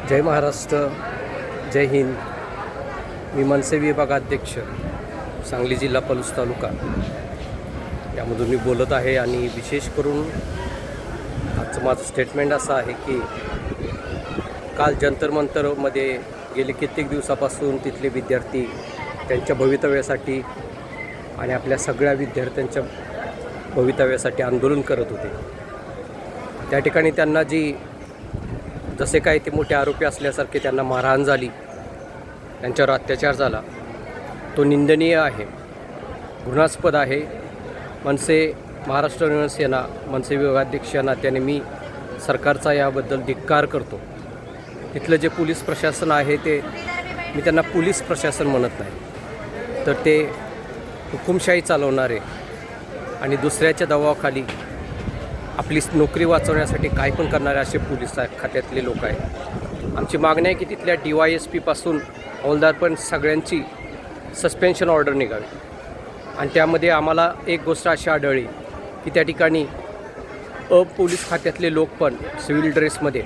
जय महाराष्ट्र, जय हिंद. मी मनसे विभागाध्यक्ष सांगली जिल्हा पलूस तालुका यामधून मी बोलत आहे. आणि विशेष करून आजचं माझं स्टेटमेंट असं आहे की काल जंतर मंतरमध्ये गेले कित्येक दिवसापासून तिथले विद्यार्थी त्यांच्या भवितव्यासाठी आणि आपल्या सगळ्या विद्यार्थ्यांच्या भवितव्यासाठी आंदोलन करत होते. त्या ठिकाणी त्यांना जसे काही ते मोठे आरोपी असल्यासारखे त्यांना मारहाण झाली, त्यांच्यावर अत्याचार झाला, तो निंदनीय आहे, घृणास्पद आहे. महाराष्ट्र नवनिर्माण सेना मनसे विभागाध्यक्ष या नात्याने मी सरकारचा याबद्दल धिक्कार करतो. तिथलं जे पोलीस प्रशासन आहे मी त्यांना पोलीस प्रशासन म्हणत नाही, तर ते हुकुमशाही चालवणारे आणि दुसऱ्याच्या दबावाखाली आपली नोकरी वाचवण्यासाठी काय पण करणारे असे पोलीस खात्यातले लोक आहेत. आमची मागणी आहे की तिथल्या DYSP पासून हवालदारपर्यंत सगळ्यांची सस्पेन्शन ऑर्डर निघावी. आणि त्यामध्ये आम्हाला एक गोष्ट अशी आढळली की त्या ठिकाणी पोलीस खात्यातले लोक पण सिव्हिल ड्रेसमध्ये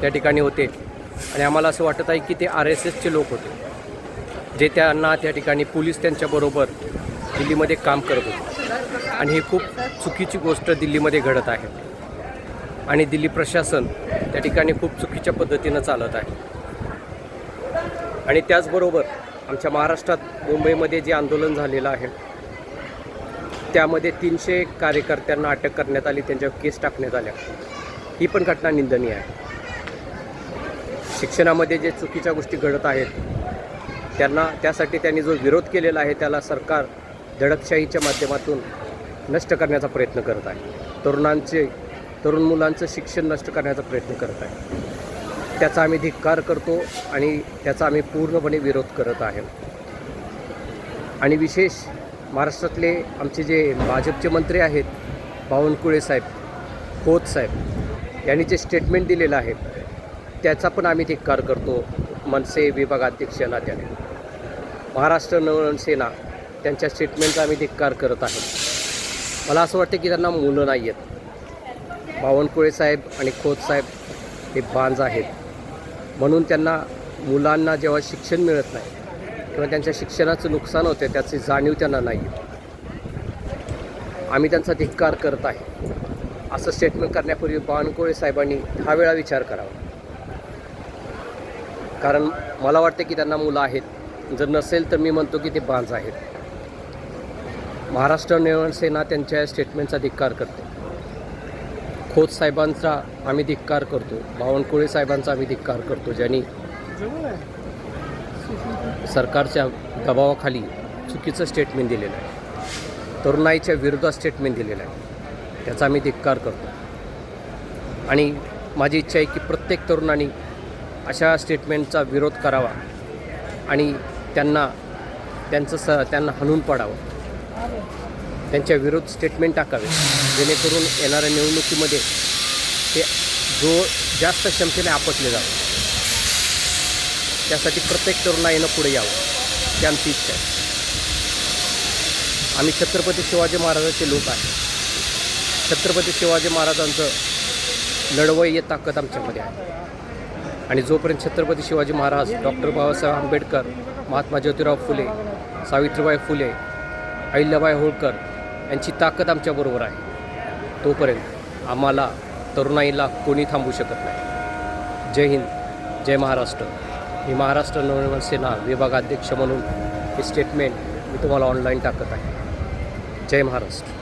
त्या ठिकाणी होते. आणि आम्हाला असं वाटत आहे की ते RSSचे लोक होते, जे त्यांना त्या ठिकाणी पोलीस त्यांच्याबरोबर दिल्लीमध्ये काम करत होते. आणि ही खूप चुकीची गोष्ट दिल्लीमध्ये घडत आहे आणि दिल्ली प्रशासन त्या ठिकाणी खूप चुकीच्या पद्धतीनं चालत आहे. आणि त्याचबरोबर आमच्या महाराष्ट्रात मुंबईमध्ये जे आंदोलन झालेलं आहे त्यामध्ये 300 कार्यकर्त्यांना अटक करण्यात आली, त्यांच्यावर केस टाकण्यात आल्या. ही पण घटना निंदनीय आहे. शिक्षणामध्ये जे चुकीच्या गोष्टी घडत आहेत त्यासाठी त्यांनी जो विरोध केलेला आहे त्याला सरकार दडपशाहीच्या माध्यमातून नष्ट करण्याचा प्रयत्न करत आहे. तरुण मुलांचं शिक्षण नष्ट करण्याचा प्रयत्न करत आहे. त्याचा आम्ही धिक्कार करतो आणि त्याचा आम्ही पूर्णपणे विरोध करत आहे. आणि विशेष महाराष्ट्रातले आमचे जे भाजपचे मंत्री आहेत, बावनकुळे साहेब, खोत साहेब यांनी जे स्टेटमेंट दिलेलं आहे त्याचा पण आम्ही धिक्कार करतो. मनसे विभागाध्यक्ष नात्याने महाराष्ट्र नवनिर्माण सेना त्यांच्या स्टेटमेंटचा आम्ही धिक्कार करत आहे. मला असं वाटतं की त्यांना मुलं नाही आहेत. बावनकुळे साहेब आणि खोत साहेब हे बांज आहेत, म्हणून त्यांना मुलांना जेव्हा शिक्षण मिळत नाही किंवा त्यांच्या शिक्षणाचं नुकसान होते त्याची जाणीव त्यांना नाही. आम्ही त्यांचा धिक्कार करत आहे. असं स्टेटमेंट करण्यापूर्वी बावनकुळे साहेबांनी 10 वेळा विचार करावा. कारण मला वाटतं की त्यांना मुलं आहेत. जर नसेल तर मी म्हणतो की ते बांज आहेत. महाराष्ट्र नवनिर्माण सेना त्यांच्या स्टेटमेंटचा धिक्कार करते. खोत साहेबांचा आम्ही धिक्कार करतो. बावनकुळे साहेबांचा आम्ही धिक्कार करतो, ज्यांनी सरकारच्या दबावाखाली चुकीचं स्टेटमेंट दिलेलं आहे, तरुणाईच्या विरोधात स्टेटमेंट दिलेलं आहे. त्याचा आम्ही धिक्कार करतो. आणि माझी इच्छा आहे की प्रत्येक तरुणांनी अशा स्टेटमेंटचा विरोध करावा आणि त्यांना हाणून पाडावं, त्यांच्या विरोध स्टेटमेंट टाकावे, जेणेकरून येणाऱ्या निवडणुकीमध्ये ते जास्त क्षमतेने आपटले जावं. त्यासाठी प्रत्येक तरुणाईनं पुढे यावं, ही आमची इच्छा आहे. आम्ही छत्रपती शिवाजी महाराजांचे लोक आहे. छत्रपती शिवाजी महाराजांचं लढवय्य ताकद आमच्यामध्ये आहे. आणि जोपर्यंत छत्रपती शिवाजी महाराज, डॉक्टर बाबासाहेब आंबेडकर, महात्मा ज्योतिराव फुले, सावित्रीबाई फुले, अहिल्याबाई होळकर यांची ताकद आमच्याबरोबर आहे, तोपर्यंत आम्हाला तरुणाईला कोणी थांबवू शकत नाही. जय हिंद, जय महाराष्ट्र. मी महाराष्ट्र नवनिर्माण सेना विभागाध्यक्ष म्हणून हे स्टेटमेंट मी तुम्हाला ऑनलाईन टाकत आहे. जय महाराष्ट्र.